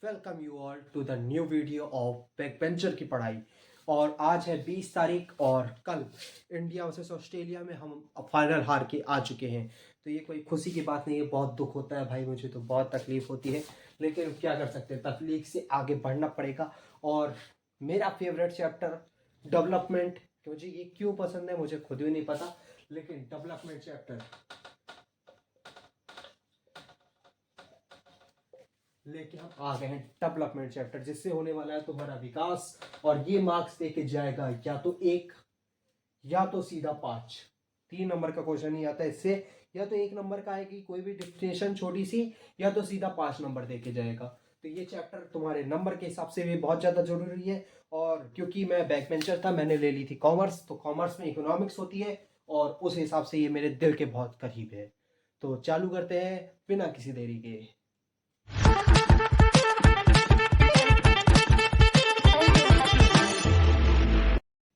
Welcome you all to the new video of backbencher की पढ़ाई। और आज है 20 तारीख और कल इंडिया वर्सेस ऑस्ट्रेलिया में हम फाइनल हार के आ चुके हैं। तो ये कोई खुशी की बात नहीं है, बहुत दुख होता है भाई, मुझे तो बहुत तकलीफ होती है, लेकिन क्या कर सकते हैं, तकलीफ से आगे बढ़ना पड़ेगा। और मेरा फेवरेट चैप्टर डेवलपमेंट, मुझे ये क्यों पसंद है मुझे खुद भी नहीं पता, लेकिन डेवलपमेंट चैप्टर लेके हम आ गए हैं। डेवलपमेंट चैप्टर जिससे होने वाला है तुम्हारा विकास, और ये मार्क्स देके जाएगा या तो 1 या तो सीधा 5। 3 नंबर का क्वेश्चन नहीं आता इससे, या तो 1 नंबर का आएगी कोई भी डिफिनेशन छोटी सी, या तो सीधा 5 नंबर देके जाएगा। तो ये चैप्टर तुम्हारे नंबर के हिसाब से भी बहुत ज़्यादा जरूरी है। और क्योंकि मैं बैक बेंचर था, मैंने ले ली थी कॉमर्स, तो कॉमर्स में इकोनॉमिक्स होती है और उस हिसाब से ये मेरे दिल के बहुत करीब है। तो चालू करते हैं बिना किसी देरी के।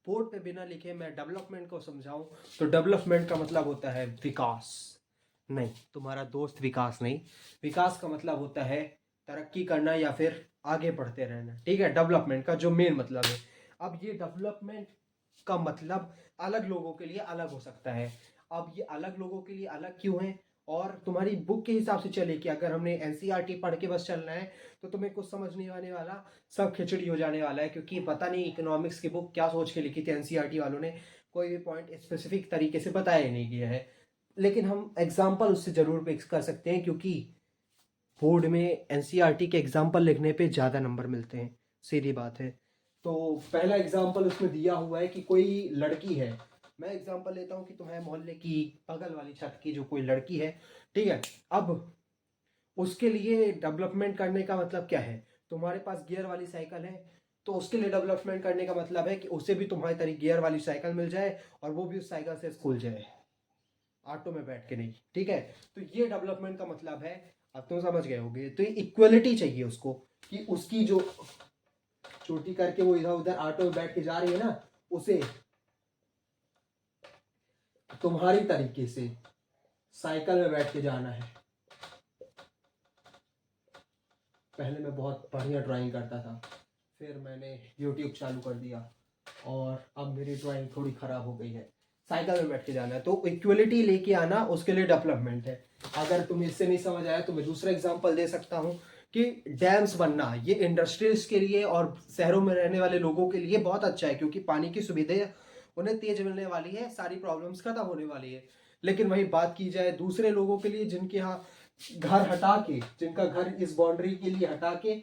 बोर्ड पे बिना लिखे मैं डेवलपमेंट को समझाऊं तो डेवलपमेंट का मतलब होता है विकास। नहीं, तुम्हारा दोस्त विकास नहीं, विकास का मतलब होता है तरक्की करना या फिर आगे बढ़ते रहना। ठीक है, डेवलपमेंट का जो मेन मतलब है। अब ये डेवलपमेंट का मतलब अलग लोगों के लिए अलग हो सकता है। अब ये अलग लोगों के लिए अलग क्यों है, और तुम्हारी बुक के हिसाब से चले कि अगर हमने एनसीईआरटी पढ़ के बस चलना है तो तुम्हें कुछ समझ नहीं आने वाला, सब खिचड़ी हो जाने वाला है। क्योंकि पता नहीं इकोनॉमिक्स की बुक क्या सोच के लिखी थी एनसीईआरटी वालों ने, कोई भी पॉइंट स्पेसिफिक तरीके से बताया ही नहीं गया है। लेकिन हम एग्जाम्पल उससे जरूर पिक कर सकते हैं, क्योंकि बोर्ड में एनसीईआरटी के एग्जाम्पल लिखने पे ज़्यादा नंबर मिलते हैं, सीधी बात है। तो पहला एग्जाम्पल उसमें दिया हुआ है कि कोई लड़की है, मैं एग्जाम्पल लेता हूँ कि तुम्हारे मोहल्ले की बगल वाली छत की जो कोई लड़की है, ठीक है। अब उसके लिए डेवलपमेंट करने का मतलब क्या है, तुम्हारे पास गियर वाली साइकिल है, तो उसके लिए डेवलपमेंट करने का मतलब है कि उसे भी तुम्हारी तरह गियर वाली साइकिल मिल जाए और वो भी उस साइकिल से स्कूल जाए, ऑटो में बैठ के नहीं। ठीक है, तो ये डेवलपमेंट का मतलब है। अब तुम समझ गए होगे, तो ये इक्वलिटी चाहिए उसको, कि उसकी जो चोटी करके वो इधर उधर ऑटो में बैठ के जा रही है ना, उसे तुम्हारी तरीके से साइकिल में बैठ के जाना है। पहले मैं बहुत बढ़िया ड्राइंग करता था, फिर मैंने यूट्यूब चालू कर दिया और अब मेरी ड्राइंग थोड़ी ख़राब हो गई है। साइकिल में बैठ के जाना है, तो इक्वलिटी लेके आना उसके लिए डेवलपमेंट है। अगर तुम्हें इससे नहीं समझ आया तो मैं दूसरा एग्जांपल दे सकता हूँ कि डैम्स बनना ये इंडस्ट्रीज के लिए और शहरों में रहने वाले लोगों के लिए बहुत अच्छा है, क्योंकि पानी की सुविधा उन्हें तेज मिलने वाली है, सारी प्रॉब्लम्स खत्म होने वाली है। लेकिन वही बात की जाए दूसरे लोगों के लिए, जिनके यहाँ घर हटा के, जिनका घर इस बाउंड्री के लिए हटा के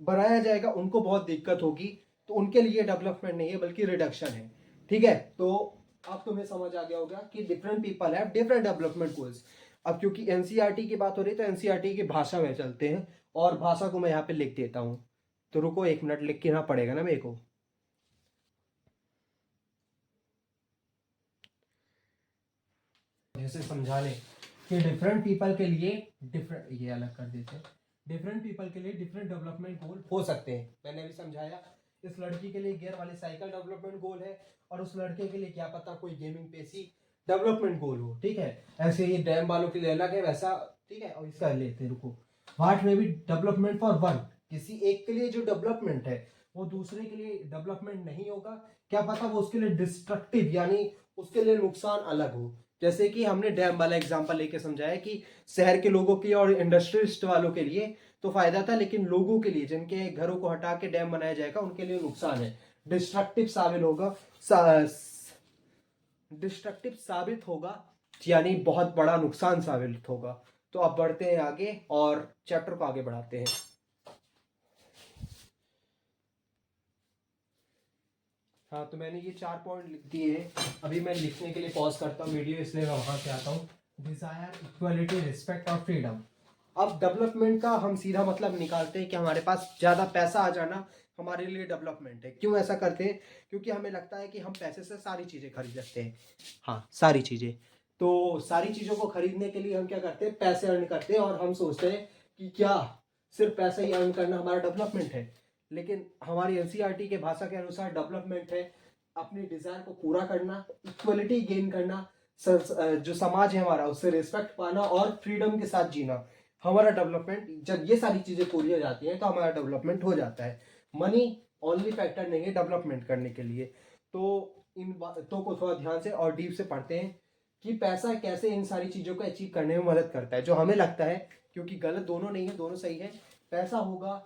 बनाया जाएगा, उनको बहुत दिक्कत होगी। तो उनके लिए डेवलपमेंट नहीं है बल्कि रिडक्शन है। ठीक है, तो अब तुम्हें समझ आ गया होगा कि different people have different development goals. अब क्योंकि एनसीईआरटी की बात हो रही है तो एनसीईआरटी की भाषा में चलते हैं, और भाषा को मैं यहाँ पे लिख देता हूँ। तो रुको 1 मिनट, लिख के ना पड़ेगा ना मेरे को। जैसे समझा ले कि डिफरेंट पीपल के लिए डिफरेंट, ये अलग कर देते हैं, डिफरेंट पीपल के लिए डिफरेंट डेवलपमेंट गोल हो सकते हैं। मैंने अभी समझाया, इस लड़की के लिए गियर वाली साइकिल डेवलपमेंट गोल है, और उस लड़के के लिए क्या पता कोई गेमिंग पीसी डेवलपमेंट गोल हो। ठीक है, ऐसे ही डैम वालों के लिए अलग है वैसा। ठीक है, और इसका लेते हैं, रुको। वाट में भी डेवलपमेंट फॉर वन, किसी एक के लिए जो डेवलपमेंट है वो दूसरे के लिए डेवलपमेंट नहीं होगा। क्या पता वो उसके लिए डिस्ट्रक्टिव, यानी उसके लिए नुकसान अलग हो। जैसे कि हमने डैम वाला एग्जांपल लेके समझाया कि शहर के लोगों के लिए और इंडस्ट्रियलिस्ट वालों के लिए तो फायदा था, लेकिन लोगों के लिए जिनके घरों को हटा के डैम बनाया जाएगा उनके लिए नुकसान है, डिस्ट्रक्टिव साबित होगा। डिस्ट्रक्टिव साबित होगा, यानी बहुत बड़ा नुकसान साबित होगा। तो अब बढ़ते हैं आगे और चैप्टर को आगे बढ़ाते हैं। हाँ, तो मैंने ये 4 पॉइंट लिख दिए हैं। अभी मैं लिखने के लिए पॉज करता हूँ वीडियो, इसलिए मैं वहां से आता हूँ। डिजायर, इक्वलिटी, रिस्पेक्ट और फ्रीडम। अब डेवलपमेंट का हम सीधा मतलब निकालते हैं कि हमारे पास ज़्यादा पैसा आ जाना हमारे लिए डेवलपमेंट है। क्यों ऐसा करते हैं, क्योंकि हमें लगता है कि हम पैसे से सारी चीज़ें खरीद सकते हैं। हाँ, सारी चीज़ें। तो सारी चीज़ों को खरीदने के लिए हम क्या करते हैं, पैसे अर्न करते हैं, और हम सोचते हैं कि क्या सिर्फ पैसा ही अर्न करना हमारा डेवलपमेंट है। लेकिन हमारी एनसीईआरटी के भाषा के अनुसार डेवलपमेंट है अपनी डिजायर को पूरा करना, इक्वलिटी गेन करना, जो समाज है हमारा उससे रिस्पेक्ट पाना और फ्रीडम के साथ जीना। हमारा डेवलपमेंट, जब ये सारी चीज़ें पूरी हो जाती हैं तो हमारा डेवलपमेंट हो जाता है। मनी ओनली फैक्टर नहीं है डेवलपमेंट करने के लिए। तो इन बातों को थोड़ा ध्यान से और डीप से पढ़ते हैं कि पैसा कैसे इन सारी चीज़ों को अचीव करने में मदद करता है, जो हमें लगता है, क्योंकि गलत दोनों नहीं है, दोनों सही है। पैसा होगा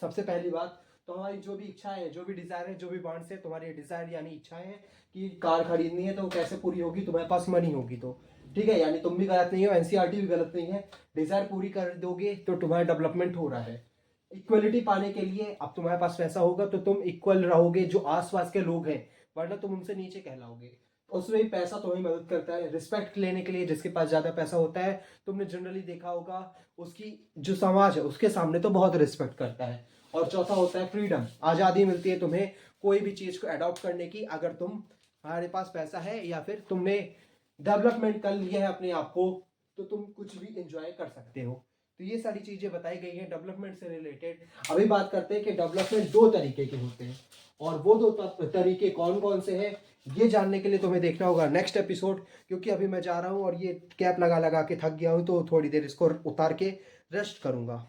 सबसे पहली बात तो हमारी जो भी इच्छा है, जो भी डिज़ायर है, जो भी वांट्स है, तुम्हारी डिज़ायर यानी इच्छाएं हैं कि कार खरीदनी है तो कैसे पूरी होगी, तुम्हारे पास मनी होगी तो, ठीक है, यानी तुम भी गलत नहीं हो, एनसीईआरटी भी गलत नहीं है। डिज़ायर पूरी कर दोगे तो तुम्हारा डेवलपमेंट हो रहा है। इक्वलिटी पाने के लिए अब तुम्हारे पास पैसा होगा तो तुम इक्वल रहोगे जो आसपास के लोग हैं, वरना तुम उनसे नीचे कहलाओगे। उसमें भी पैसा तुम्हें मदद करता है रिस्पेक्ट लेने के लिए। जिसके पास ज़्यादा पैसा होता है, तुमने जनरली देखा होगा, उसकी जो समाज है उसके सामने तो बहुत रिस्पेक्ट करता है। और चौथा होता है फ्रीडम, आज़ादी मिलती है तुम्हें कोई भी चीज़ को अडॉप्ट करने की, अगर तुम्हारे पास पैसा है या फिर तुमने डेवलपमेंट कर लिया है अपने आप को, तो तुम कुछ भी इंजॉय कर सकते हो। तो ये सारी चीज़ें बताई गई हैं डेवलपमेंट से रिलेटेड। अभी बात करते हैं कि डेवलपमेंट दो तरीके के होते हैं, और वो दो तरीके कौन कौन से हैं, ये जानने के लिए तुम्हें देखना होगा नेक्स्ट एपिसोड। क्योंकि अभी मैं जा रहा हूँ और ये कैप लगा लगा के थक गया हूँ, तो थोड़ी देर इसको उतार के रेस्ट करूँगा।